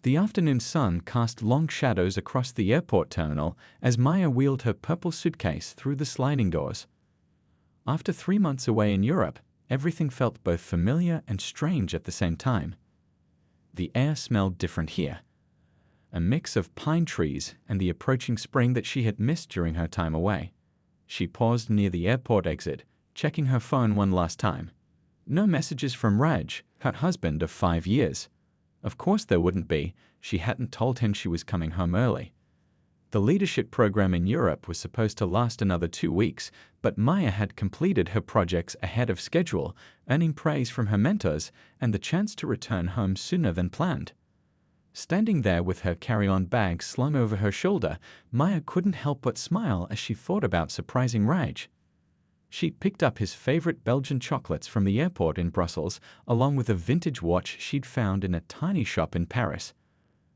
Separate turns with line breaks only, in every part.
The afternoon sun cast long shadows across the airport terminal as Maya wheeled her purple suitcase through the sliding doors. After 3 months away in Europe, everything felt both familiar and strange at the same time. The air smelled different here, a mix of pine trees and the approaching spring that she had missed during her time away. She paused near the airport exit, checking her phone one last time. No messages from Raj, her husband of 5 years. Of course there wouldn't be. She hadn't told him she was coming home early. The leadership program in Europe was supposed to last another 2 weeks, but Maya had completed her projects ahead of schedule, earning praise from her mentors and the chance to return home sooner than planned. Standing there with her carry-on bag slung over her shoulder, Maya couldn't help but smile as she thought about surprising Raj. She picked up his favorite Belgian chocolates from the airport in Brussels, along with a vintage watch she'd found in a tiny shop in Paris.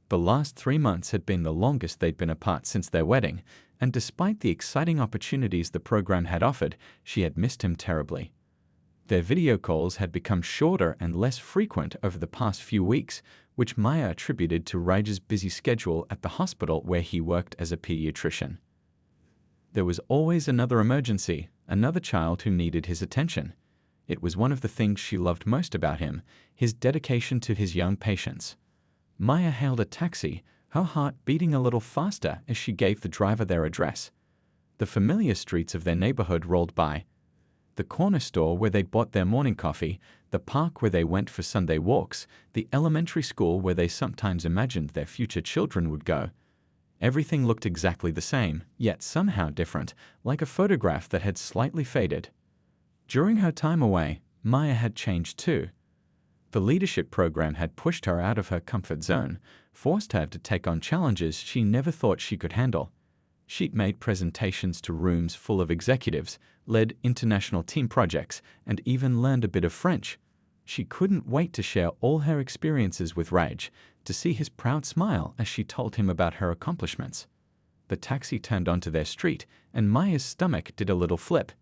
The last 3 months had been the longest they'd been apart since their wedding, and despite the exciting opportunities the program had offered, she had missed him terribly. Their video calls had become shorter and less frequent over the past few weeks, which Maya attributed to Raj's busy schedule at the hospital where he worked as a pediatrician. There was always another emergency, another child who needed his attention. It was one of the things she loved most about him, his dedication to his young patients. Maya hailed a taxi, her heart beating a little faster as she gave the driver their address. The familiar streets of their neighborhood rolled by. The corner store where they'd bought their morning coffee, the park where they went for Sunday walks, the elementary school where they sometimes imagined their future children would go. Everything looked exactly the same, yet somehow different, like a photograph that had slightly faded. During her time away, Maya had changed too. The leadership program had pushed her out of her comfort zone, forced her to take on challenges she never thought she could handle. She'd made presentations to rooms full of executives, led international team projects, and even learned a bit of French. She couldn't wait to share all her experiences with Raj, to see his proud smile as she told him about her accomplishments. The taxi turned onto their street, and Maya's stomach did a little flip.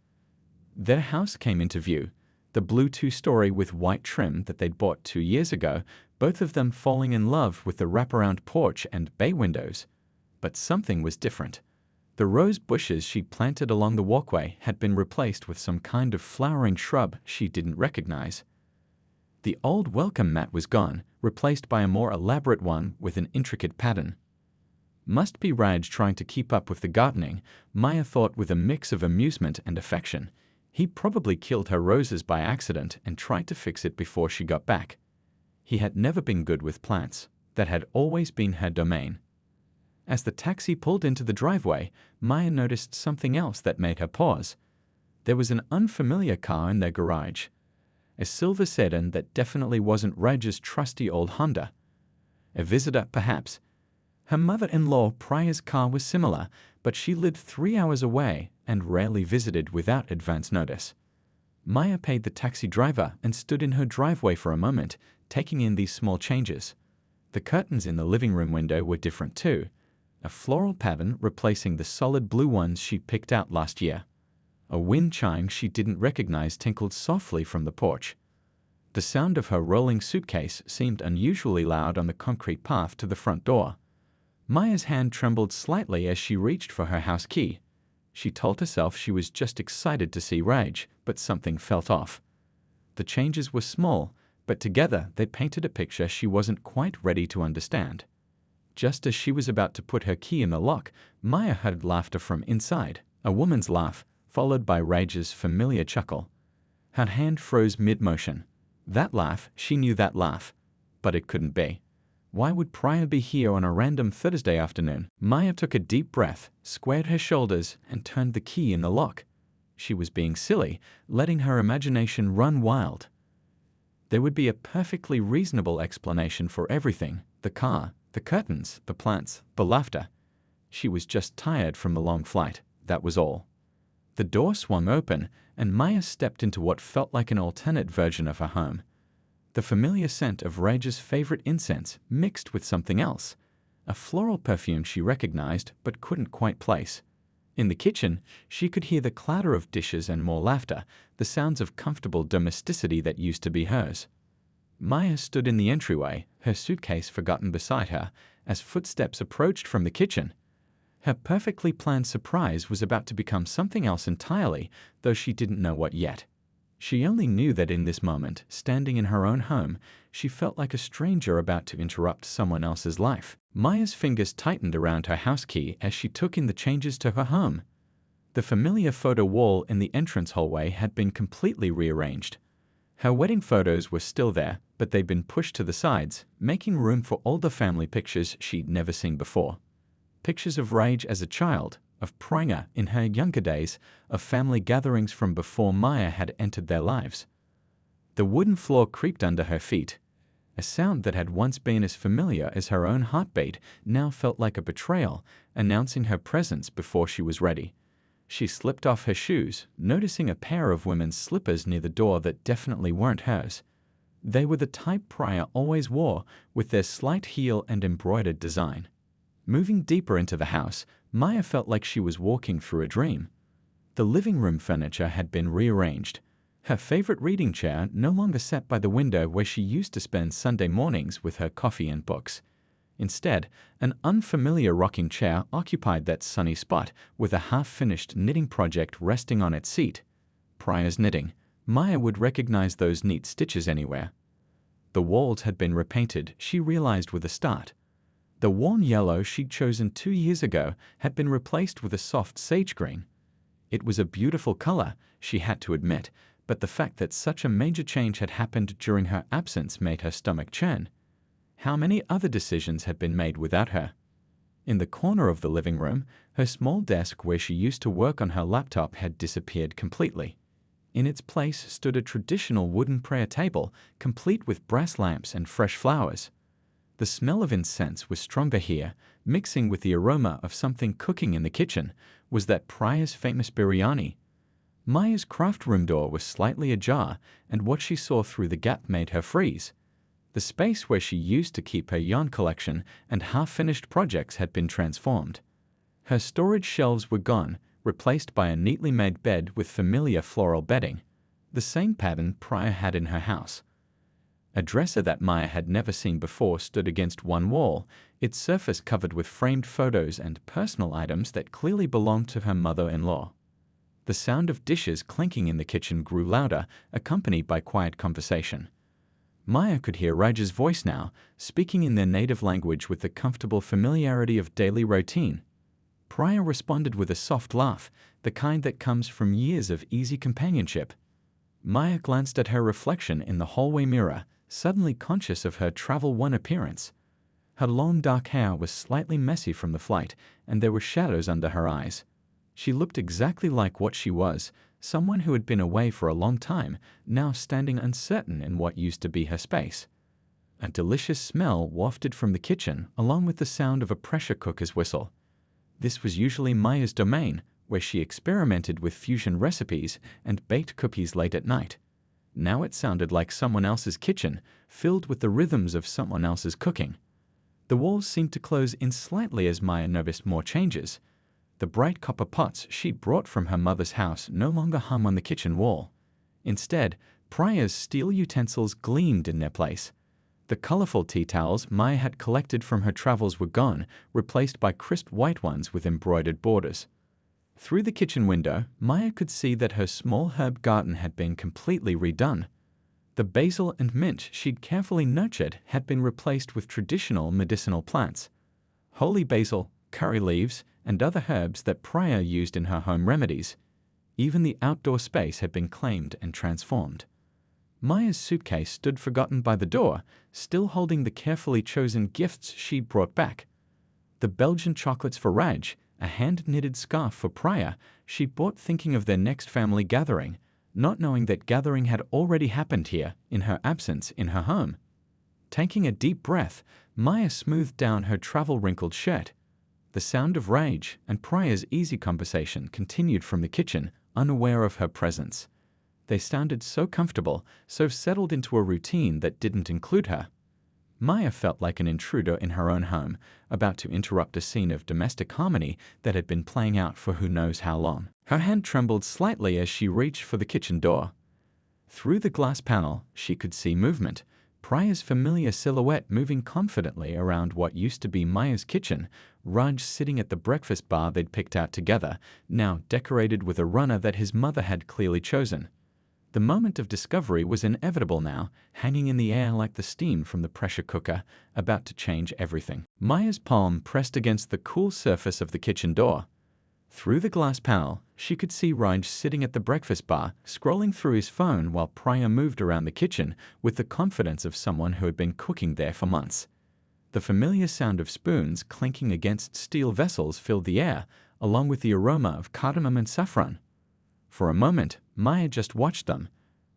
Their house came into view, the blue 2-story with white trim that they'd bought 2 years ago, both of them falling in love with the wraparound porch and bay windows. But something was different. The rose bushes she'd planted along the walkway had been replaced with some kind of flowering shrub she didn't recognize. The old welcome mat was gone, replaced by a more elaborate one with an intricate pattern. Must be Raj trying to keep up with the gardening, Maya thought with a mix of amusement and affection. He probably killed her roses by accident and tried to fix it before she got back. He had never been good with plants. That had always been her domain. As the taxi pulled into the driveway, Maya noticed something else that made her pause. There was an unfamiliar car in their garage. A silver sedan that definitely wasn't Raj's trusty old Honda. A visitor, perhaps. Her mother-in-law Priya's car was similar, but she lived 3 hours away and rarely visited without advance notice. Maya paid the taxi driver and stood in her driveway for a moment, taking in these small changes. The curtains in the living room window were different too. A floral pattern replacing the solid blue ones she picked out last year. A wind chime she didn't recognize tinkled softly from the porch. The sound of her rolling suitcase seemed unusually loud on the concrete path to the front door. Maya's hand trembled slightly as she reached for her house key. She told herself she was just excited to see Raj, but something felt off. The changes were small, but together they painted a picture she wasn't quite ready to understand. Just as she was about to put her key in the lock, Maya heard laughter from inside, a woman's laugh, followed by Raj's familiar chuckle. Her hand froze mid-motion. That laugh, she knew that laugh. But it couldn't be. Why would Priya be here on a random Thursday afternoon? Maya took a deep breath, squared her shoulders, and turned the key in the lock. She was being silly, letting her imagination run wild. There would be a perfectly reasonable explanation for everything: the car, the curtains, the plants, the laughter. She was just tired from the long flight, that was all. The door swung open, and Maya stepped into what felt like an alternate version of her home. The familiar scent of Raj's favorite incense mixed with something else, a floral perfume she recognized but couldn't quite place. In the kitchen, she could hear the clatter of dishes and more laughter, the sounds of comfortable domesticity that used to be hers. Maya stood in the entryway, her suitcase forgotten beside her, as footsteps approached from the kitchen. Her perfectly planned surprise was about to become something else entirely, though she didn't know what yet. She only knew that in this moment, standing in her own home, she felt like a stranger about to interrupt someone else's life. Maya's fingers tightened around her house key as she took in the changes to her home. The familiar photo wall in the entrance hallway had been completely rearranged. Her wedding photos were still there, but they'd been pushed to the sides, making room for older family pictures she'd never seen before. Pictures of Rage as a child, of Priya in her younger days, of family gatherings from before Maya had entered their lives. The wooden floor creaked under her feet. A sound that had once been as familiar as her own heartbeat now felt like a betrayal, announcing her presence before she was ready. She slipped off her shoes, noticing a pair of women's slippers near the door that definitely weren't hers. They were the type Priya always wore, with their slight heel and embroidered design. Moving deeper into the house, Maya felt like she was walking through a dream. The living room furniture had been rearranged. Her favorite reading chair no longer sat by the window where she used to spend Sunday mornings with her coffee and books. Instead, an unfamiliar rocking chair occupied that sunny spot with a half-finished knitting project resting on its seat. Priya's knitting. Maya would recognize those neat stitches anywhere. The walls had been repainted, she realized with a start. The worn yellow she'd chosen 2 years ago had been replaced with a soft sage green. It was a beautiful color, she had to admit, but the fact that such a major change had happened during her absence made her stomach churn. How many other decisions had been made without her? In the corner of the living room, her small desk where she used to work on her laptop had disappeared completely. In its place stood a traditional wooden prayer table, complete with brass lamps and fresh flowers. The smell of incense was stronger here, mixing with the aroma of something cooking in the kitchen. Was that Priya's famous biryani? Maya's craft room door was slightly ajar, and what she saw through the gap made her freeze. The space where she used to keep her yarn collection and half-finished projects had been transformed. Her storage shelves were gone, replaced by a neatly made bed with familiar floral bedding, the same pattern Priya had in her house. A dresser that Maya had never seen before stood against one wall, its surface covered with framed photos and personal items that clearly belonged to her mother-in-law. The sound of dishes clinking in the kitchen grew louder, accompanied by quiet conversation. Maya could hear Raj's voice now, speaking in their native language with the comfortable familiarity of daily routine. Priya responded with a soft laugh, the kind that comes from years of easy companionship. Maya glanced at her reflection in the hallway mirror, suddenly conscious of her travel-worn appearance. Her long dark hair was slightly messy from the flight, and there were shadows under her eyes. She looked exactly like what she was, someone who had been away for a long time, now standing uncertain in what used to be her space. A delicious smell wafted from the kitchen, along with the sound of a pressure cooker's whistle. This was usually Maya's domain, where she experimented with fusion recipes and baked cookies late at night. Now it sounded like someone else's kitchen, filled with the rhythms of someone else's cooking. The walls seemed to close in slightly as Maya noticed more changes. The bright copper pots she'd brought from her mother's house no longer hung on the kitchen wall. Instead, Priya's steel utensils gleamed in their place. The colorful tea towels Maya had collected from her travels were gone, replaced by crisp white ones with embroidered borders. Through the kitchen window, Maya could see that her small herb garden had been completely redone. The basil and mint she'd carefully nurtured had been replaced with traditional medicinal plants. Holy basil, curry leaves, and other herbs that Priya used in her home remedies. Even the outdoor space had been claimed and transformed. Maya's suitcase stood forgotten by the door, still holding the carefully chosen gifts she'd brought back. The Belgian chocolates for Raj, a hand-knitted scarf for Priya, she bought thinking of their next family gathering, not knowing that gathering had already happened here, in her absence, in her home. Taking a deep breath, Maya smoothed down her travel-wrinkled shirt. The sound of Raj and Priya's easy conversation continued from the kitchen, unaware of her presence. They sounded so comfortable, so settled into a routine that didn't include her. Maya felt like an intruder in her own home, about to interrupt a scene of domestic harmony that had been playing out for who knows how long. Her hand trembled slightly as she reached for the kitchen door. Through the glass panel, she could see movement. Priya's familiar silhouette moving confidently around what used to be Maya's kitchen, Raj sitting at the breakfast bar they'd picked out together, now decorated with a runner that his mother had clearly chosen. The moment of discovery was inevitable now, hanging in the air like the steam from the pressure cooker, about to change everything. Maya's palm pressed against the cool surface of the kitchen door. Through the glass panel, she could see Raj sitting at the breakfast bar, scrolling through his phone while Priya moved around the kitchen with the confidence of someone who had been cooking there for months. The familiar sound of spoons clinking against steel vessels filled the air, along with the aroma of cardamom and saffron. For a moment, Maya just watched them.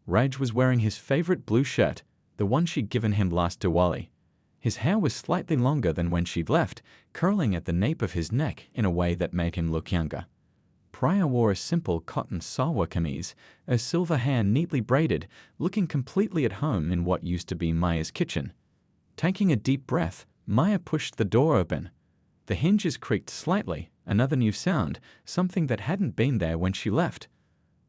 Raj was wearing his favorite blue shirt, the one she'd given him last Diwali. His hair was slightly longer than when she'd left, curling at the nape of his neck in a way that made him look younger. Priya wore a simple cotton salwar kameez, her silver hair neatly braided, looking completely at home in what used to be Maya's kitchen. Taking a deep breath, Maya pushed the door open. The hinges creaked slightly, another new sound, something that hadn't been there when she left.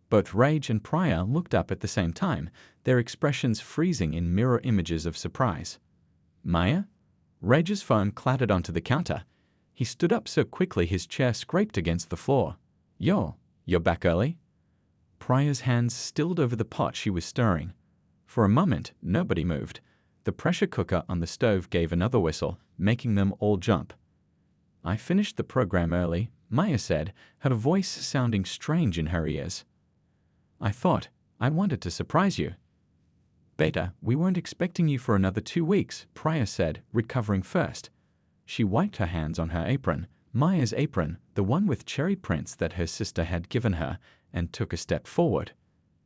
Both Raj and Priya looked up at the same time, their expressions freezing in mirror images of surprise. Maya? Raj's phone clattered onto the counter. He stood up so quickly his chair scraped against the floor. You're back early? Priya's hands stilled over the pot she was stirring. For a moment, nobody moved. The pressure cooker on the stove gave another whistle, making them all jump. I finished the program early, Maya said, her voice sounding strange in her ears. I wanted to surprise you. Beta, we weren't expecting you for another 2 weeks, Priya said, recovering first. She wiped her hands on her apron, Maya's apron, the one with cherry prints that her sister had given her, and took a step forward.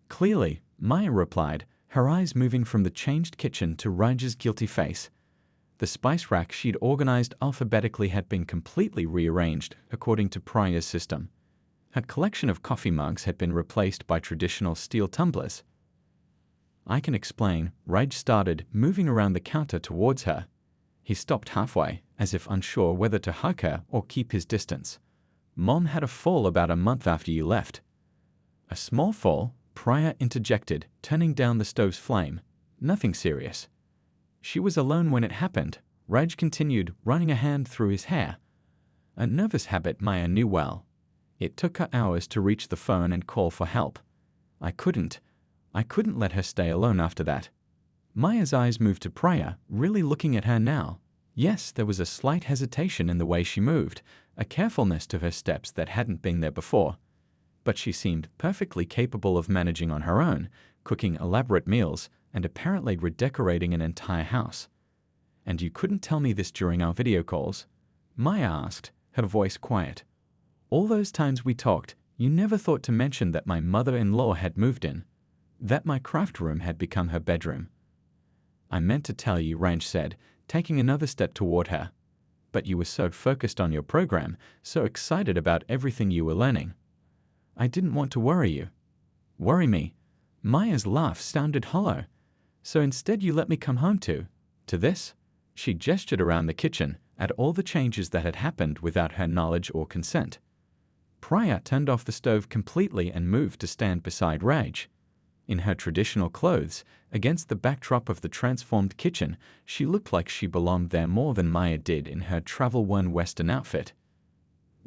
Clearly, Maya replied, her eyes moving from the changed kitchen to Raj's guilty face. The spice rack she'd organized alphabetically had been completely rearranged according to Priya's system. Her collection of coffee mugs had been replaced by traditional steel tumblers. I can explain, Raj started, moving around the counter towards her. He stopped halfway, as if unsure whether to hug her or keep his distance. Mom had a fall about a month after you left. A small fall, Priya interjected, turning down the stove's flame. Nothing serious. She was alone when it happened, Raj continued, running a hand through his hair. A nervous habit Maya knew well. It took her hours to reach the phone and call for help. I couldn't let her stay alone after that. Maya's eyes moved to Priya, really looking at her now. Yes, there was a slight hesitation in the way she moved, a carefulness to her steps that hadn't been there before. But she seemed perfectly capable of managing on her own, cooking elaborate meals, and apparently redecorating an entire house. And you couldn't tell me this during our video calls? Maya asked, her voice quiet. All those times we talked, you never thought to mention that my mother-in-law had moved in. That my craft room had become her bedroom. I meant to tell you, Raj said, taking another step toward her. But you were so focused on your program, so excited about everything you were learning. I didn't want to worry you. Worry me? Maya's laugh sounded hollow. So instead you let me come home to this? She gestured around the kitchen, at all the changes that had happened without her knowledge or consent. Priya turned off the stove completely and moved to stand beside Raj. In her traditional clothes, against the backdrop of the transformed kitchen, she looked like she belonged there more than Maya did in her travel-worn Western outfit.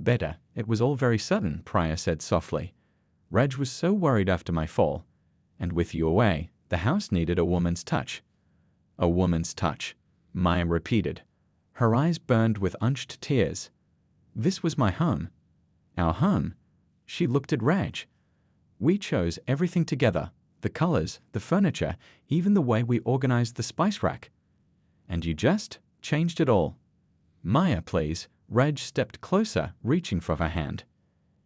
Beta, it was all very sudden, Priya said softly. Raj was so worried after my fall. And with you away, the house needed a woman's touch. A woman's touch, Maya repeated. Her eyes burned with unshed tears. This was my home. Our home. She looked at Raj. We chose everything together. The colors, the furniture, even the way we organized the spice rack. And you just changed it all. Maya, please. Raj stepped closer, reaching for her hand.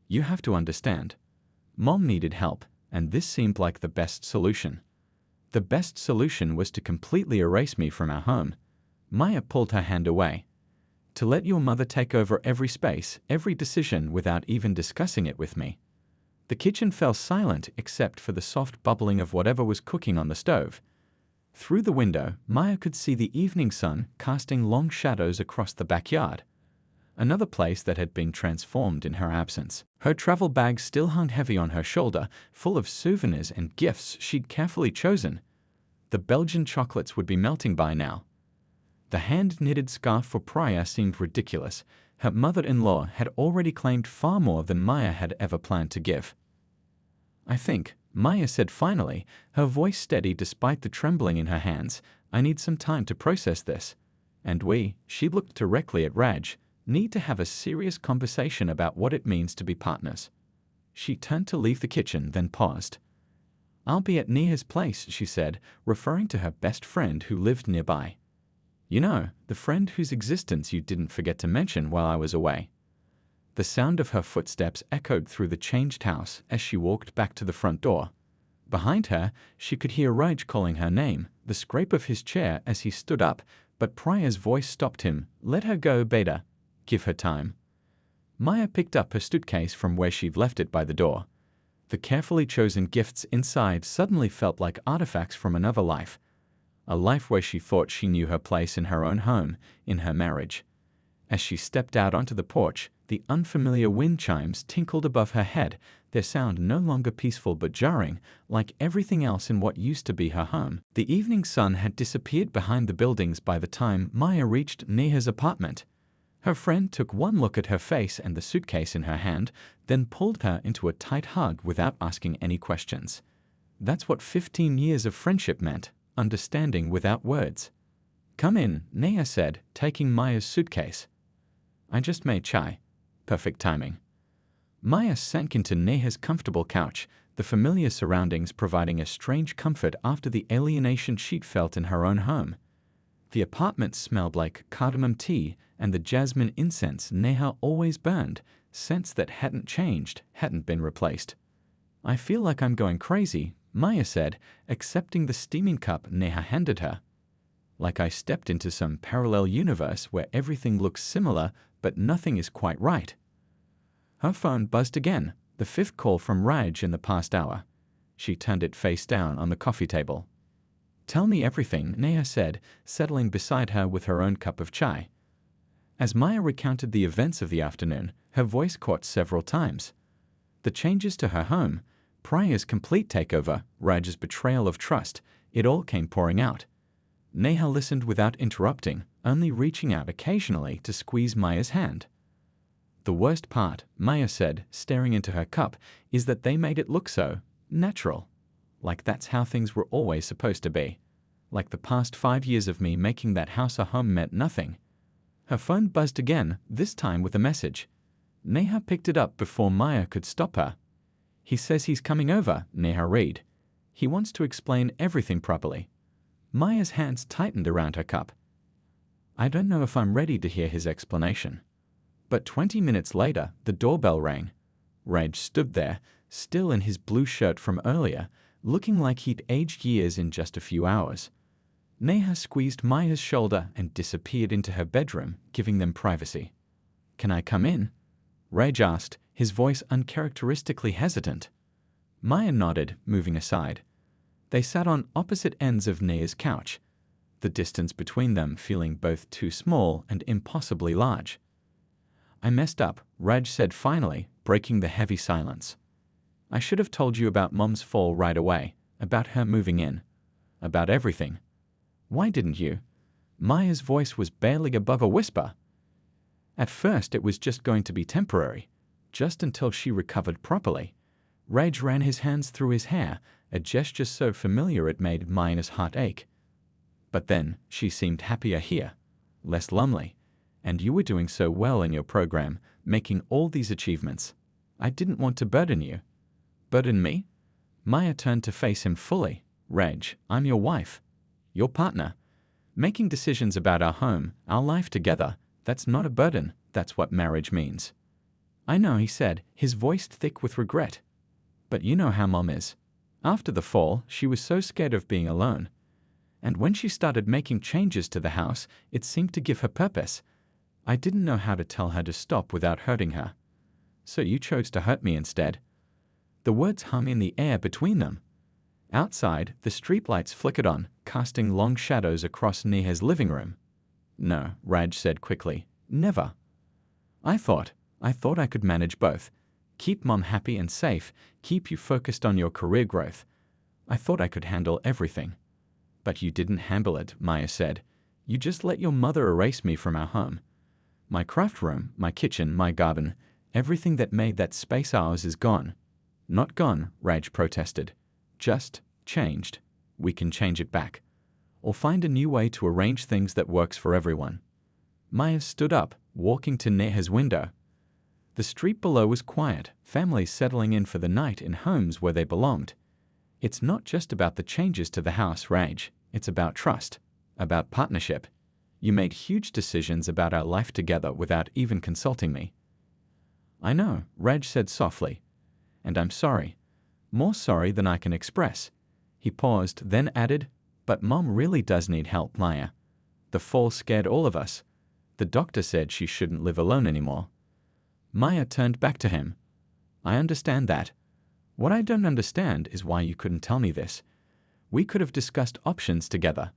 You have to understand. Mom needed help, and this seemed like the best solution. The best solution was to completely erase me from our home. Maya pulled her hand away. To let your mother take over every space, every decision without even discussing it with me. The kitchen fell silent except for the soft bubbling of whatever was cooking on the stove. Through the window, Maya could see the evening sun casting long shadows across the backyard. Another place that had been transformed in her absence. Her travel bag still hung heavy on her shoulder, full of souvenirs and gifts she'd carefully chosen. The Belgian chocolates would be melting by now. The hand-knitted scarf for Priya seemed ridiculous. Her mother-in-law had already claimed far more than Maya had ever planned to give. "I think," Maya said finally, her voice steady despite the trembling in her hands, "I need some time to process this. And she looked directly at Raj, need to have a serious conversation about what it means to be partners." She turned to leave the kitchen, then paused. "I'll be at Neha's place," she said, referring to her best friend who lived nearby. "You know, the friend whose existence you didn't forget to mention while I was away." The sound of her footsteps echoed through the changed house as she walked back to the front door. Behind her, she could hear Raj calling her name, the scrape of his chair as he stood up, but Priya's voice stopped him. "Let her go, Beta. Give her time." Maya picked up her suitcase from where she'd left it by the door. The carefully chosen gifts inside suddenly felt like artifacts from another life. A life where she thought she knew her place in her own home, in her marriage. As she stepped out onto the porch, the unfamiliar wind chimes tinkled above her head, their sound no longer peaceful but jarring, like everything else in what used to be her home. The evening sun had disappeared behind the buildings by the time Maya reached Neha's apartment. Her friend took one look at her face and the suitcase in her hand, then pulled her into a tight hug without asking any questions. That's what 15 years of friendship meant, understanding without words. "Come in," Neha said, taking Maya's suitcase. "I just made chai." Perfect timing. Maya sank into Neha's comfortable couch, the familiar surroundings providing a strange comfort after the alienation she'd felt in her own home. The apartment smelled like cardamom tea and the jasmine incense Neha always burned, scents that hadn't changed, hadn't been replaced. "I feel like I'm going crazy," Maya said, accepting the steaming cup Neha handed her. "Like I stepped into some parallel universe where everything looks similar but nothing is quite right." Her phone buzzed again, the 5th call from Raj in the past hour. She turned it face down on the coffee table. "Tell me everything," Neha said, settling beside her with her own cup of chai. As Maya recounted the events of the afternoon, her voice caught several times. The changes to her home, Priya's complete takeover, Raj's betrayal of trust, it all came pouring out. Neha listened without interrupting, only reaching out occasionally to squeeze Maya's hand. "The worst part," Maya said, staring into her cup, "is that they made it look so natural. Like that's how things were always supposed to be. Like the past 5 years of me making that house a home meant nothing." Her phone buzzed again, this time with a message. Neha picked it up before Maya could stop her. "He says he's coming over," Neha read. "He wants to explain everything properly." Maya's hands tightened around her cup. "I don't know if I'm ready to hear his explanation." But 20 minutes later, the doorbell rang. Raj stood there, still in his blue shirt from earlier, looking like he'd aged years in just a few hours. Neha squeezed Maya's shoulder and disappeared into her bedroom, giving them privacy. "Can I come in?" Raj asked, his voice uncharacteristically hesitant. Maya nodded, moving aside. They sat on opposite ends of Neha's couch, the distance between them feeling both too small and impossibly large. "I messed up," Raj said finally, breaking the heavy silence. "I should have told you about Mom's fall right away, about her moving in, about everything. Why didn't you?" Maya's voice was barely above a whisper. "At first it was just going to be temporary, just until she recovered properly." Raj ran his hands through his hair, a gesture so familiar it made Maya's heart ache. "But then, she seemed happier here, less lonely. And you were doing so well in your program, making all these achievements. I didn't want to burden you." "Burden me?" Maya turned to face him fully. "Raj, I'm your wife. Your partner. Making decisions about our home, our life together, that's not a burden, that's what marriage means." "I know," he said, his voice thick with regret. "But you know how Mom is. After the fall, she was so scared of being alone. And when she started making changes to the house, it seemed to give her purpose. I didn't know how to tell her to stop without hurting her. So you chose to hurt me instead." The words hung in the air between them. Outside, the streetlights flickered on, casting long shadows across Neha's living room. "No," Raj said quickly. "Never. I thought I could manage both. Keep Mom happy and safe, keep you focused on your career growth. I thought I could handle everything. But you didn't handle it, Maya said. You just let your mother erase me from our home. My craft room, my kitchen, my garden, everything that made that space ours is gone. Not gone, Raj protested. Just changed. We can change it back. Or find a new way to arrange things that works for everyone. Maya stood up, walking to Neha's window. The street below was quiet, families settling in for the night in homes where they belonged. It's not just about the changes to the house, Raj. It's about trust, about partnership. You made huge decisions about our life together without even consulting me. I know, Raj said softly. And I'm sorry. More sorry than I can express. He paused, then added, but Mom really does need help, Maya. The fall scared all of us. The doctor said she shouldn't live alone anymore. Maya turned back to him. I understand that. What I don't understand is why you couldn't tell me this. We could have discussed options together.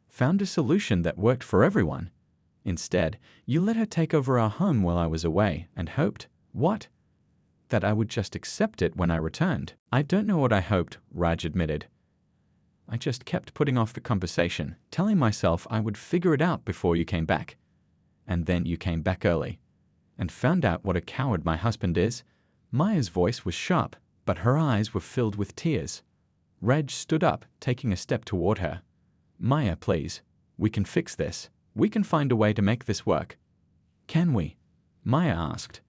Found a solution that worked for everyone. Instead, you let her take over our home while I was away and hoped, what? That I would just accept it when I returned. I don't know what I hoped, Raj admitted. I just kept putting off the conversation, telling myself I would figure it out before you came back. And then you came back early. And found out what a coward my husband is. Maya's voice was sharp, but her eyes were filled with tears. Raj stood up, taking a step toward her. Maya, please. We can fix this. We can find a way to make this work. Can we? Maya asked.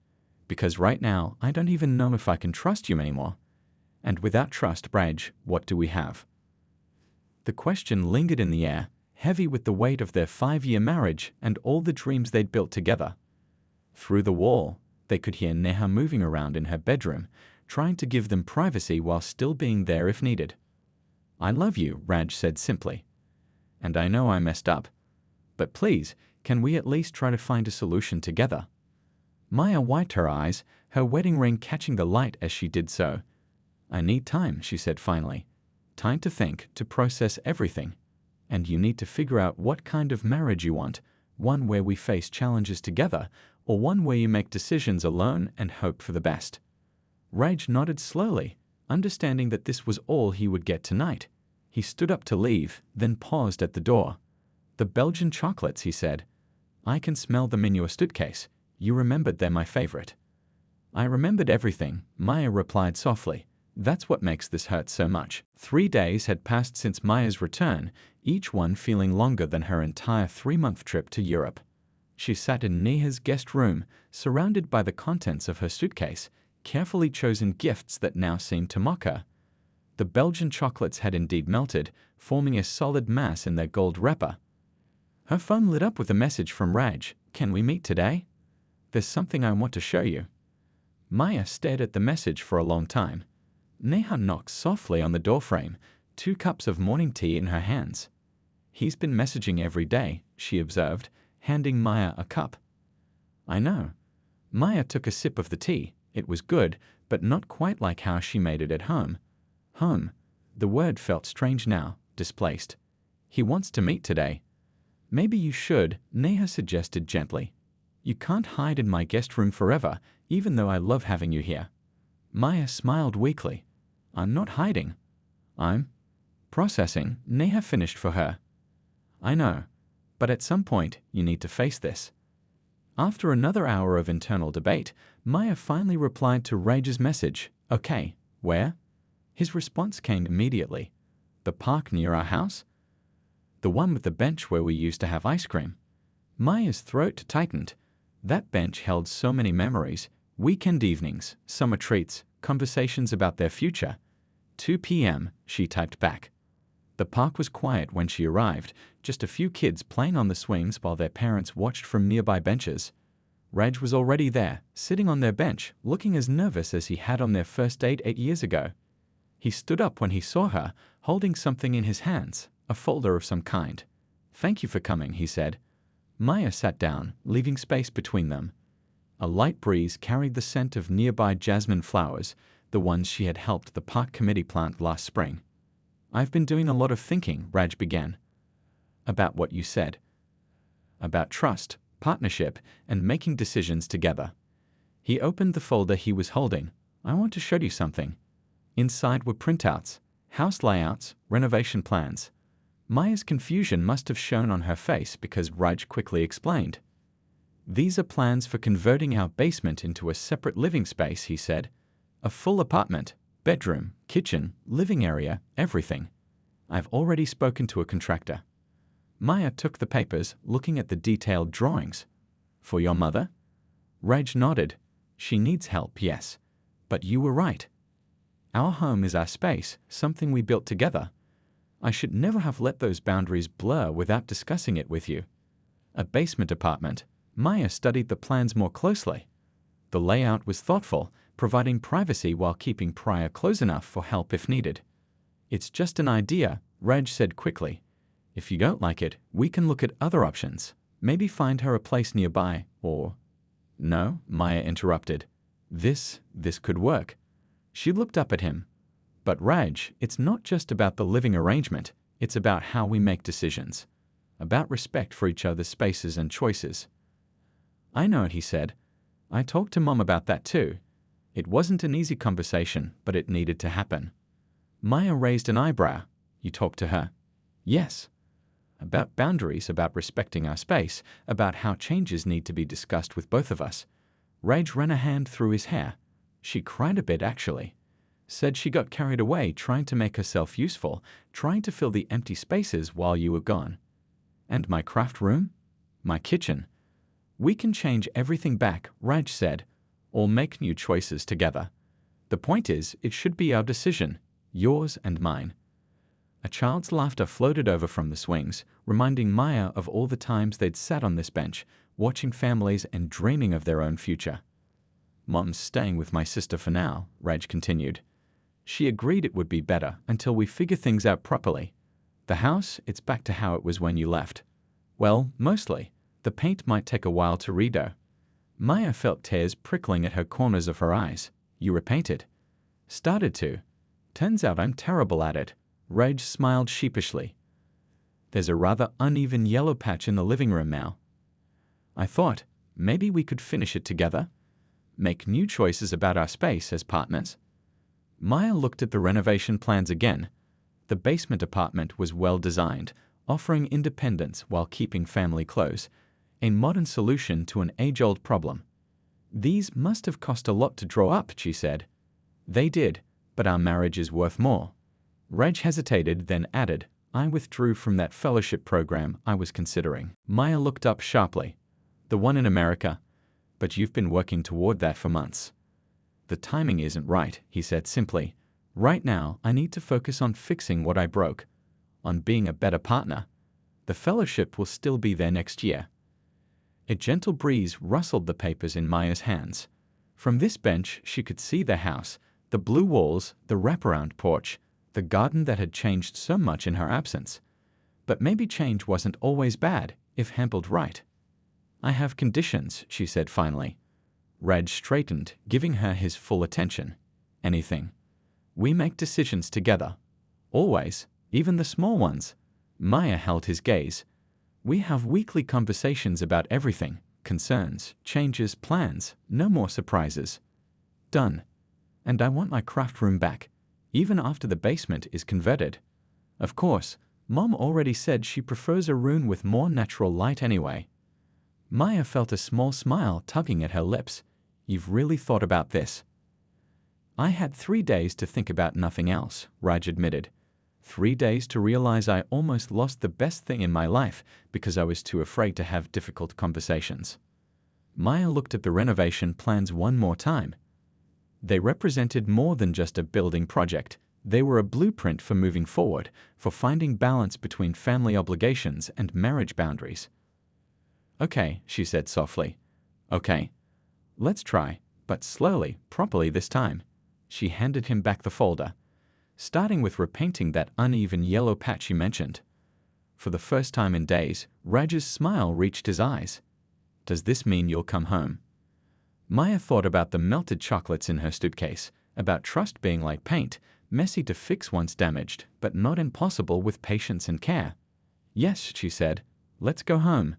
Because right now, I don't even know if I can trust you anymore. And without trust, Raj, what do we have? The question lingered in the air, heavy with the weight of their 5-year marriage and all the dreams they'd built together. Through the wall, they could hear Neha moving around in her bedroom, trying to give them privacy while still being there if needed. I love you, Raj said simply. And I know I messed up. But please, can we at least try to find a solution together? Maya wiped her eyes, her wedding ring catching the light as she did so. I need time, she said finally. Time to think, to process everything. And you need to figure out what kind of marriage you want, one where we face challenges together, or one where you make decisions alone and hope for the best. Raj nodded slowly, understanding that this was all he would get tonight. He stood up to leave, then paused at the door. The Belgian chocolates, he said. I can smell them in your suitcase. You remembered they're my favorite. I remembered everything, Maya replied softly. That's what makes this hurt so much. 3 days had passed since Maya's return, each one feeling longer than her entire 3-month trip to Europe. She sat in Neha's guest room, surrounded by the contents of her suitcase, carefully chosen gifts that now seemed to mock her. The Belgian chocolates had indeed melted, forming a solid mass in their gold wrapper. Her phone lit up with a message from Raj. Can we meet today? There's something I want to show you. Maya stared at the message for a long time. Neha knocked softly on the doorframe, 2 cups of morning tea in her hands. He's been messaging every day, she observed, handing Maya a cup. I know. Maya took a sip of the tea. It was good, but not quite like how she made it at home. Home. The word felt strange now, displaced. He wants to meet today. Maybe you should, Neha suggested gently. You can't hide in my guest room forever, even though I love having you here. Maya smiled weakly. I'm not hiding. I'm processing, Neha finished for her. I know, but at some point, you need to face this. After another hour of internal debate, Maya finally replied to Raj's message. Okay, where? His response came immediately. The park near our house? The one with the bench where we used to have ice cream. Maya's throat tightened. That bench held so many memories. Weekend evenings, summer treats, conversations about their future. 2 p.m., she typed back. The park was quiet when she arrived, just a few kids playing on the swings while their parents watched from nearby benches. Raj was already there, sitting on their bench, looking as nervous as he had on their first date 8 years ago. He stood up when he saw her, holding something in his hands, a folder of some kind. Thank you for coming, he said. Maya sat down, leaving space between them. A light breeze carried the scent of nearby jasmine flowers, the ones she had helped the park committee plant last spring. I've been doing a lot of thinking, Raj began. About what you said. About trust, partnership, and making decisions together. He opened the folder he was holding. I want to show you something. Inside were printouts, house layouts, renovation plans. Maya's confusion must have shown on her face because Raj quickly explained. These are plans for converting our basement into a separate living space, he said. A full apartment, bedroom, kitchen, living area, everything. I've already spoken to a contractor. Maya took the papers, looking at the detailed drawings. For your mother? Raj nodded. She needs help, yes. But you were right. Our home is our space, something we built together. I should never have let those boundaries blur without discussing it with you. A basement apartment. Maya studied the plans more closely. The layout was thoughtful, providing privacy while keeping Priya close enough for help if needed. It's just an idea, Raj said quickly. If you don't like it, we can look at other options. Maybe find her a place nearby, or... No, Maya interrupted. This could work. She looked up at him. But Raj, it's not just about the living arrangement, it's about how we make decisions. About respect for each other's spaces and choices. I know it, he said. I talked to Mom about that too. It wasn't an easy conversation, but it needed to happen. Maya raised an eyebrow. You talked to her? Yes. About boundaries, about respecting our space, about how changes need to be discussed with both of us. Raj ran a hand through his hair. She cried a bit, actually. Said she got carried away trying to make herself useful, trying to fill the empty spaces while you were gone. And my craft room? My kitchen? We can change everything back, Raj said, or make new choices together. The point is, it should be our decision, yours and mine. A child's laughter floated over from the swings, reminding Maya of all the times they'd sat on this bench, watching families and dreaming of their own future. Mom's staying with my sister for now, Raj continued. She agreed it would be better until we figure things out properly. The house, it's back to how it was when you left. Well, mostly. The paint might take a while to redo. Maya felt tears prickling at her corners of her eyes. You repainted? Started to. Turns out I'm terrible at it. Raj smiled sheepishly. There's a rather uneven yellow patch in the living room now. I thought, maybe we could finish it together? Make new choices about our space as partners? Maya looked at the renovation plans again. The basement apartment was well designed, offering independence while keeping family close. A modern solution to an age-old problem. These must have cost a lot to draw up, she said. They did, but our marriage is worth more. Raj hesitated, then added, I withdrew from that fellowship program I was considering. Maya looked up sharply. The one in America? But you've been working toward that for months. The timing isn't right, he said simply. Right now, I need to focus on fixing what I broke. On being a better partner. The fellowship will still be there next year. A gentle breeze rustled the papers in Maya's hands. From this bench she could see the house, the blue walls, the wraparound porch, the garden that had changed so much in her absence. But maybe change wasn't always bad, if handled right. I have conditions, she said finally. Raj straightened, giving her his full attention. Anything. We make decisions together. Always, even the small ones. Maya held his gaze. We have weekly conversations about everything, concerns, changes, plans, no more surprises. Done. And I want my craft room back, even after the basement is converted. Of course, Mom already said she prefers a room with more natural light anyway. Maya felt a small smile tugging at her lips. You've really thought about this. I had 3 days to think about nothing else, Raj admitted. 3 days to realize I almost lost the best thing in my life because I was too afraid to have difficult conversations. Maya looked at the renovation plans one more time. They represented more than just a building project. They were a blueprint for moving forward, for finding balance between family obligations and marriage boundaries. Okay, she said softly. Okay. Let's try, but slowly, properly this time. She handed him back the folder. Starting with repainting that uneven yellow patch you mentioned. For the first time in days, Raj's smile reached his eyes. Does this mean you'll come home? Maya thought about the melted chocolates in her suitcase, about trust being like paint, messy to fix once damaged, but not impossible with patience and care. Yes, she said. Let's go home.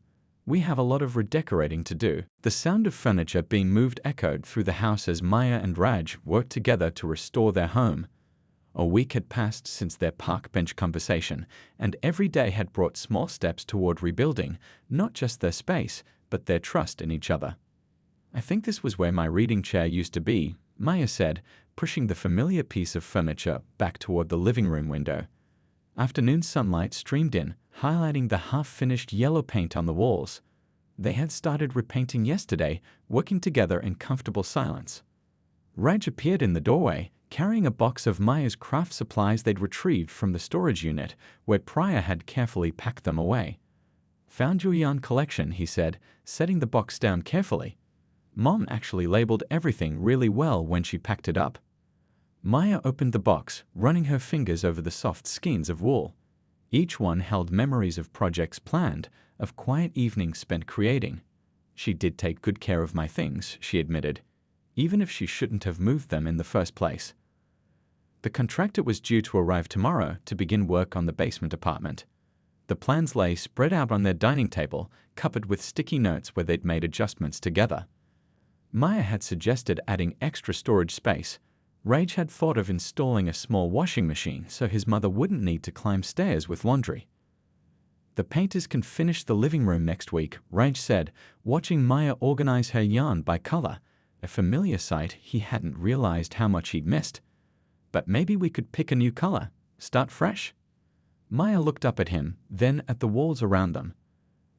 We have a lot of redecorating to do. The sound of furniture being moved echoed through the house as Maya and Raj worked together to restore their home. A week had passed since their park bench conversation, and every day had brought small steps toward rebuilding not just their space, but their trust in each other. "I think this was where my reading chair used to be," Maya said, pushing the familiar piece of furniture back toward the living room window. Afternoon sunlight streamed in, highlighting the half-finished yellow paint on the walls. They had started repainting yesterday, working together in comfortable silence. Raj appeared in the doorway, carrying a box of Maya's craft supplies they'd retrieved from the storage unit, where Priya had carefully packed them away. "Found your yarn collection," he said, setting the box down carefully. "Mom actually labeled everything really well when she packed it up." Maya opened the box, running her fingers over the soft skeins of wool. Each one held memories of projects planned, of quiet evenings spent creating. "She did take good care of my things," she admitted, even if she shouldn't have moved them in the first place. The contractor was due to arrive tomorrow to begin work on the basement apartment. The plans lay spread out on their dining table, covered with sticky notes where they'd made adjustments together. Maya had suggested adding extra storage space. Raj had thought of installing a small washing machine so his mother wouldn't need to climb stairs with laundry. "The painters can finish the living room next week," Raj said, watching Maya organize her yarn by color, a familiar sight he hadn't realized how much he'd missed. "But maybe we could pick a new color, start fresh." Maya looked up at him, then at the walls around them.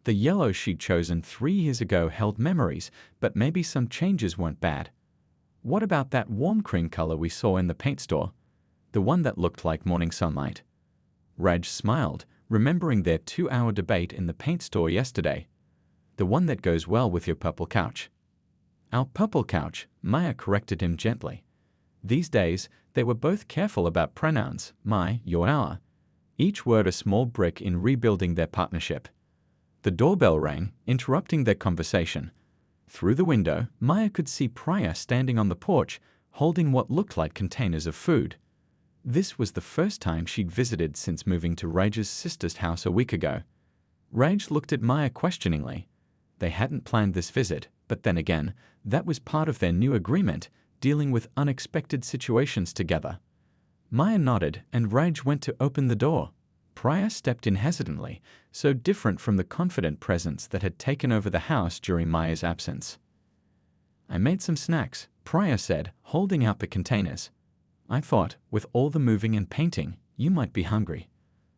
The yellow she'd chosen 3 years ago held memories, but maybe some changes weren't bad. "What about that warm cream color we saw in the paint store? The one that looked like morning sunlight?" Raj smiled, remembering their 2-hour debate in the paint store yesterday. "The one that goes well with your purple couch." "Our purple couch," Maya corrected him gently. These days, they were both careful about pronouns, my, your, our. Each word a small brick in rebuilding their partnership. The doorbell rang, interrupting their conversation. Through the window, Maya could see Priya standing on the porch, holding what looked like containers of food. This was the first time she'd visited since moving to Raj's sister's house a week ago. Raj looked at Maya questioningly. They hadn't planned this visit, but then again, that was part of their new agreement, dealing with unexpected situations together. Maya nodded, and Raj went to open the door. Priya stepped in hesitantly, so different from the confident presence that had taken over the house during Maya's absence. "I made some snacks," Priya said, holding out the containers. "I thought, with all the moving and painting, you might be hungry."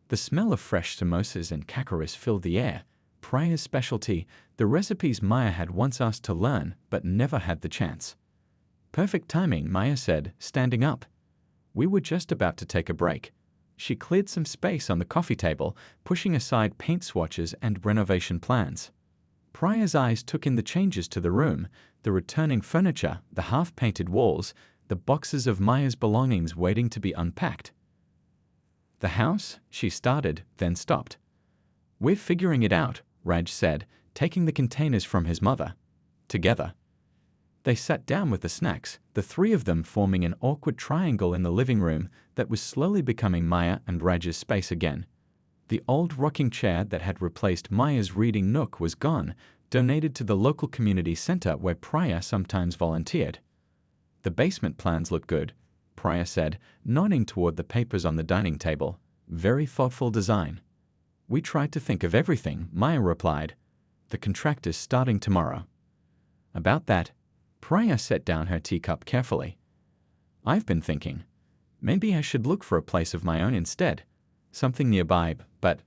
The smell of fresh samosas and kakaris filled the air. Priya's specialty, the recipes Maya had once asked to learn but never had the chance. "Perfect timing," Maya said, standing up. "We were just about to take a break." She cleared some space on the coffee table, pushing aside paint swatches and renovation plans. Priya's eyes took in the changes to the room, the returning furniture, the half-painted walls, the boxes of Maya's belongings waiting to be unpacked. "The house?" she started, then stopped. "We're figuring it out," Raj said, taking the containers from his mother. "Together." They sat down with the snacks, the 3 of them forming an awkward triangle in the living room that was slowly becoming Maya and Raj's space again. The old rocking chair that had replaced Maya's reading nook was gone, donated to the local community center where Priya sometimes volunteered. "The basement plans look good," Priya said, nodding toward the papers on the dining table. "Very thoughtful design." "We tried to think of everything," Maya replied. "The contractor's starting tomorrow." About that, Priya set down her teacup carefully. "I've been thinking, maybe I should look for a place of my own instead. Something nearby, but—"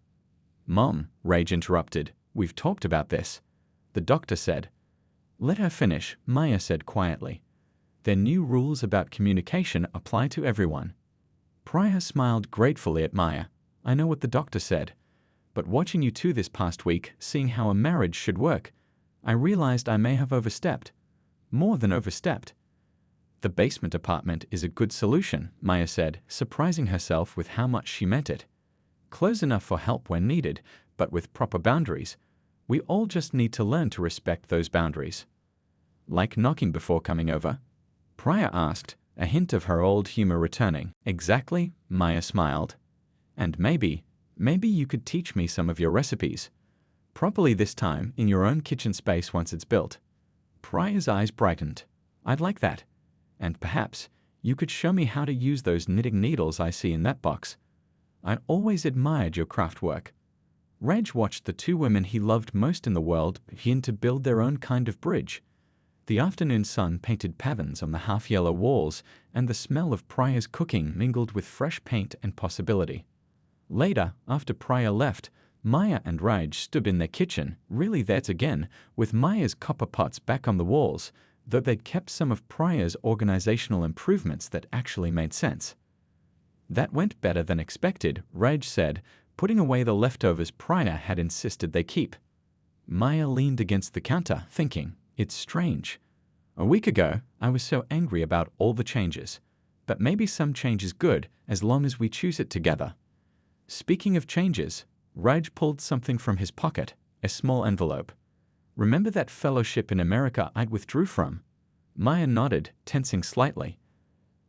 "Mom," Raj interrupted, "we've talked about this." The doctor said. "Let her finish," Maya said quietly. "Their new rules about communication apply to everyone." Priya smiled gratefully at Maya. "I know what the doctor said. But watching you two this past week, seeing how a marriage should work, I realized I may have overstepped. More than overstepped." "The basement apartment is a good solution," Maya said, surprising herself with how much she meant it. "Close enough for help when needed, but with proper boundaries. We all just need to learn to respect those boundaries." "Like knocking before coming over?" Priya asked, a hint of her old humor returning. "Exactly," Maya smiled. "And maybe you could teach me some of your recipes. Properly this time, in your own kitchen space once it's built." Priya's eyes brightened. "I'd like that. And perhaps You could show me how to use those knitting needles I see in that box. I always admired your craft work. Reg watched the two women he loved most in the world begin to build their own kind of bridge. The afternoon sun painted patterns on the half-yellow walls, and the smell of Priya's cooking mingled with fresh paint and possibility. Later, after Priya left, Maya and Raj stood in their kitchen, really theirs again, with Maya's copper pots back on the walls, though they'd kept some of Priya's organizational improvements that actually made sense. That went better than expected, Raj said, putting away the leftovers Priya had insisted they keep. Maya leaned against the counter, thinking, it's strange. A week ago, I was so angry about all the changes. But maybe some change is good, as long as we choose it together. Speaking of changes, Raj pulled something from his pocket, a small envelope. Remember that fellowship in America I withdrew from? Maya nodded, tensing slightly.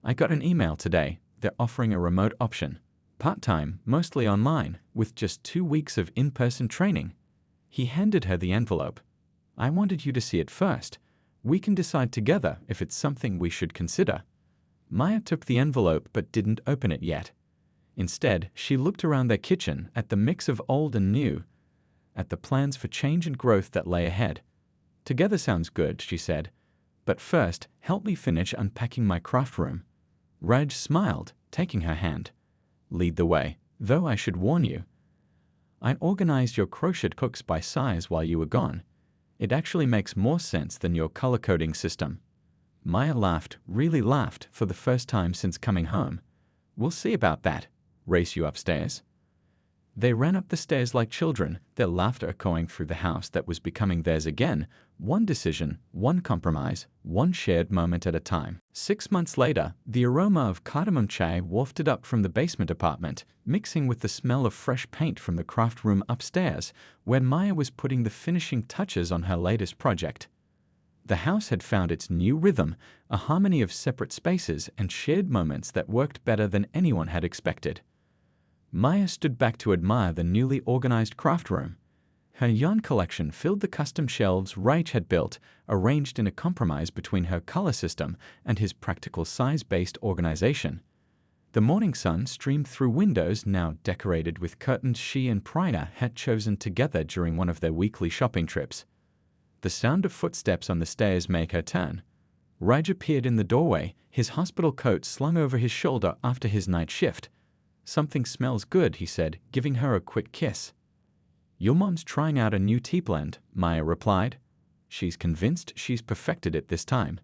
I got an email today. They're offering a remote option. Part-time, mostly online, with just 2 weeks of in-person training. He handed her the envelope. I wanted you to see it first. We can decide together if it's something we should consider. Maya took the envelope but didn't open it yet. Instead, she looked around their kitchen at the mix of old and new, at the plans for change and growth that lay ahead. Together sounds good, she said. But first, help me finish unpacking my craft room. Raj smiled, taking her hand. Lead the way, though I should warn you. I organized your crochet hooks by size while you were gone. It actually makes more sense than your color-coding system. Maya laughed, really laughed, for the first time since coming home. We'll see about that. Race you upstairs. They ran up the stairs like children, their laughter echoing through the house that was becoming theirs again, one decision, one compromise, one shared moment at a time. 6 months later, the aroma of cardamom chai wafted up from the basement apartment, mixing with the smell of fresh paint from the craft room upstairs, where Maya was putting the finishing touches on her latest project. The house had found its new rhythm, a harmony of separate spaces and shared moments that worked better than anyone had expected. Maya stood back to admire the newly organized craft room. Her yarn collection filled the custom shelves Raj had built, arranged in a compromise between her color system and his practical size-based organization. The morning sun streamed through windows now decorated with curtains she and Priya had chosen together during one of their weekly shopping trips. The sound of footsteps on the stairs made her turn. Raj appeared in the doorway, his hospital coat slung over his shoulder after his night shift. Something smells good, he said, giving her a quick kiss. Your mom's trying out a new tea blend, Maya replied. She's convinced she's perfected it this time.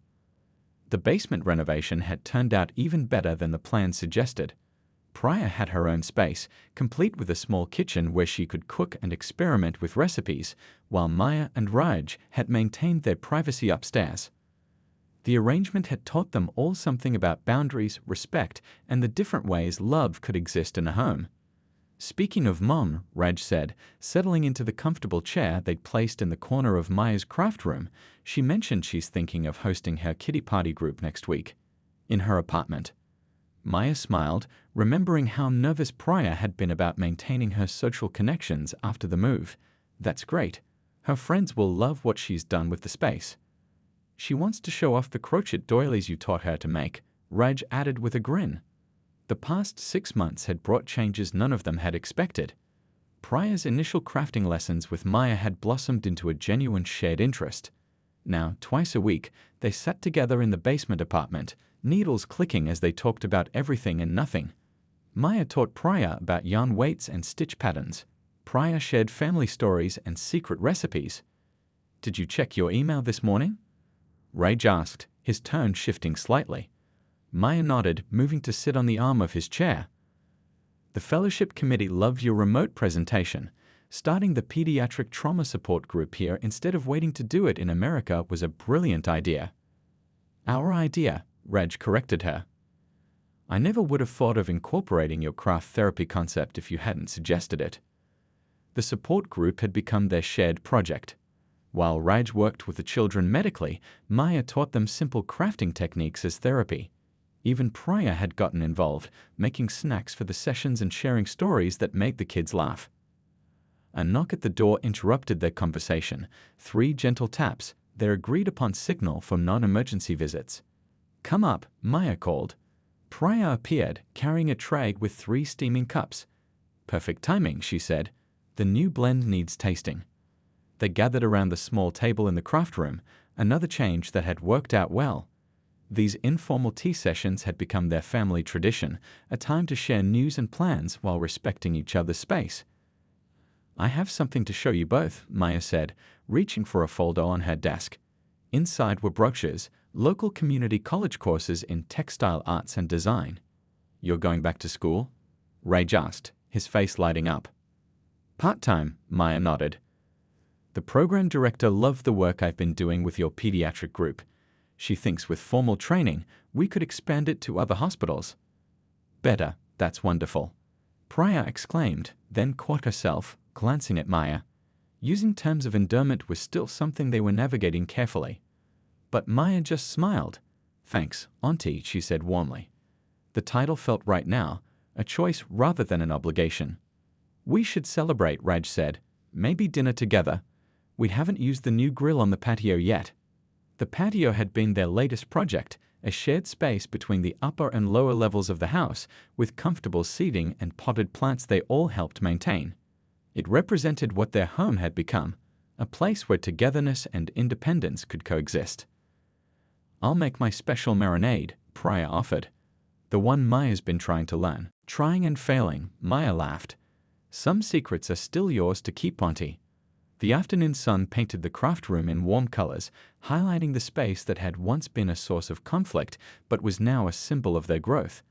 The basement renovation had turned out even better than the plan suggested. Priya had her own space, complete with a small kitchen where she could cook and experiment with recipes, while Maya and Raj had maintained their privacy upstairs. The arrangement had taught them all something about boundaries, respect, and the different ways love could exist in a home. Speaking of Mom, Raj said, settling into the comfortable chair they'd placed in the corner of Maya's craft room, she mentioned she's thinking of hosting her kiddie party group next week, in her apartment. Maya smiled, remembering how nervous Priya had been about maintaining her social connections after the move. That's great. Her friends will love what she's done with the space. She wants to show off the crochet doilies you taught her to make, Raj added with a grin. The past 6 months had brought changes none of them had expected. Priya's initial crafting lessons with Maya had blossomed into a genuine shared interest. Now, twice a week, they sat together in the basement apartment, needles clicking as they talked about everything and nothing. Maya taught Priya about yarn weights and stitch patterns. Priya shared family stories and secret recipes. Did you check your email this morning? Raj asked, his tone shifting slightly. Maya nodded, moving to sit on the arm of his chair. The fellowship committee loved your remote presentation. Starting the pediatric trauma support group here instead of waiting to do it in America was a brilliant idea. Our idea, Raj corrected her. I never would have thought of incorporating your craft therapy concept if you hadn't suggested it. The support group had become their shared project. While Raj worked with the children medically, Maya taught them simple crafting techniques as therapy. Even Priya had gotten involved, making snacks for the sessions and sharing stories that made the kids laugh. A knock at the door interrupted their conversation. 3 gentle taps, their agreed-upon signal for non-emergency visits. Come up, Maya called. Priya appeared, carrying a tray with 3 steaming cups. "Perfect timing," she said. "The new blend needs tasting." They gathered around the small table in the craft room, another change that had worked out well. These informal tea sessions had become their family tradition, a time to share news and plans while respecting each other's space. "I have something to show you both," Maya said, reaching for a folder on her desk. Inside were brochures, local community college courses in textile arts and design. "You're going back to school?" Raj asked, his face lighting up. "Part-time," Maya nodded. "The program director loved the work I've been doing with your pediatric group. She thinks with formal training, we could expand it to other hospitals." "Better, that's wonderful," Priya exclaimed, then caught herself, glancing at Maya. Using terms of endearment was still something they were navigating carefully. But Maya just smiled. "Thanks, Auntie," she said warmly. The title felt right now, a choice rather than an obligation. "We should celebrate," Raj said. "Maybe dinner together. We haven't used the new grill on the patio yet." The patio had been their latest project, a shared space between the upper and lower levels of the house, with comfortable seating and potted plants they all helped maintain. It represented what their home had become, a place where togetherness and independence could coexist. "I'll make my special marinade," Priya offered. "The one Maya's been trying to learn." Trying and failing, Maya laughed. "Some secrets are still yours to keep, Auntie." The afternoon sun painted the craft room in warm colors, highlighting the space that had once been a source of conflict but was now a symbol of their growth.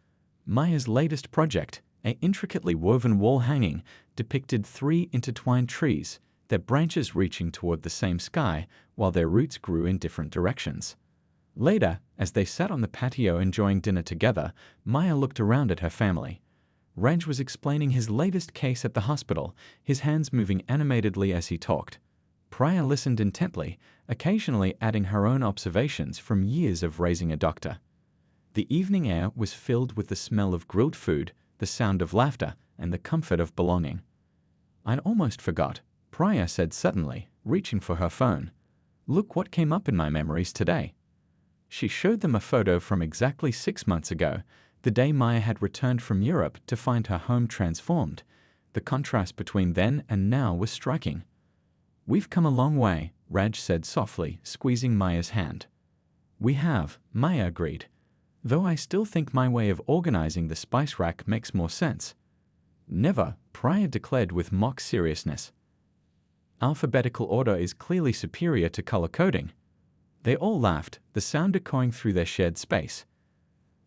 Maya's latest project, an intricately woven wall hanging, depicted 3 intertwined trees, their branches reaching toward the same sky while their roots grew in different directions. Later, as they sat on the patio enjoying dinner together, Maya looked around at her family. Raj was explaining his latest case at the hospital, his hands moving animatedly as he talked. Priya listened intently, occasionally adding her own observations from years of raising a doctor. The evening air was filled with the smell of grilled food, the sound of laughter, and the comfort of belonging. "I'd almost forgot," Priya said suddenly, reaching for her phone. "Look what came up in my memories today." She showed them a photo from exactly 6 months ago, the day Maya had returned from Europe to find her home transformed. The contrast between then and now was striking. "We've come a long way," Raj said softly, squeezing Maya's hand. "We have," Maya agreed. "Though I still think my way of organizing the spice rack makes more sense." "Never," Priya declared with mock seriousness. "Alphabetical order is clearly superior to color coding." They all laughed, the sound echoing through their shared space.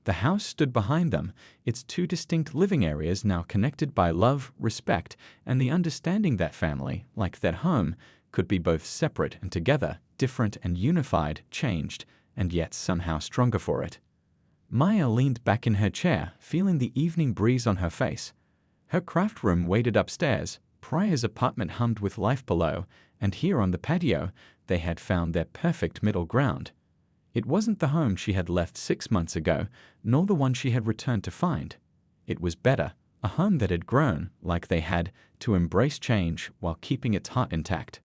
The house stood behind them, its 2 distinct living areas now connected by love, respect, and the understanding that family, like their home, could be both separate and together, different and unified, changed, and yet somehow stronger for it. Maya leaned back in her chair, feeling the evening breeze on her face. Her craft room waited upstairs, Priya's apartment hummed with life below, and here on the patio, they had found their perfect middle ground. It wasn't the home she had left 6 months ago, nor the one she had returned to find. It was better, a home that had grown, like they had, to embrace change while keeping its heart intact.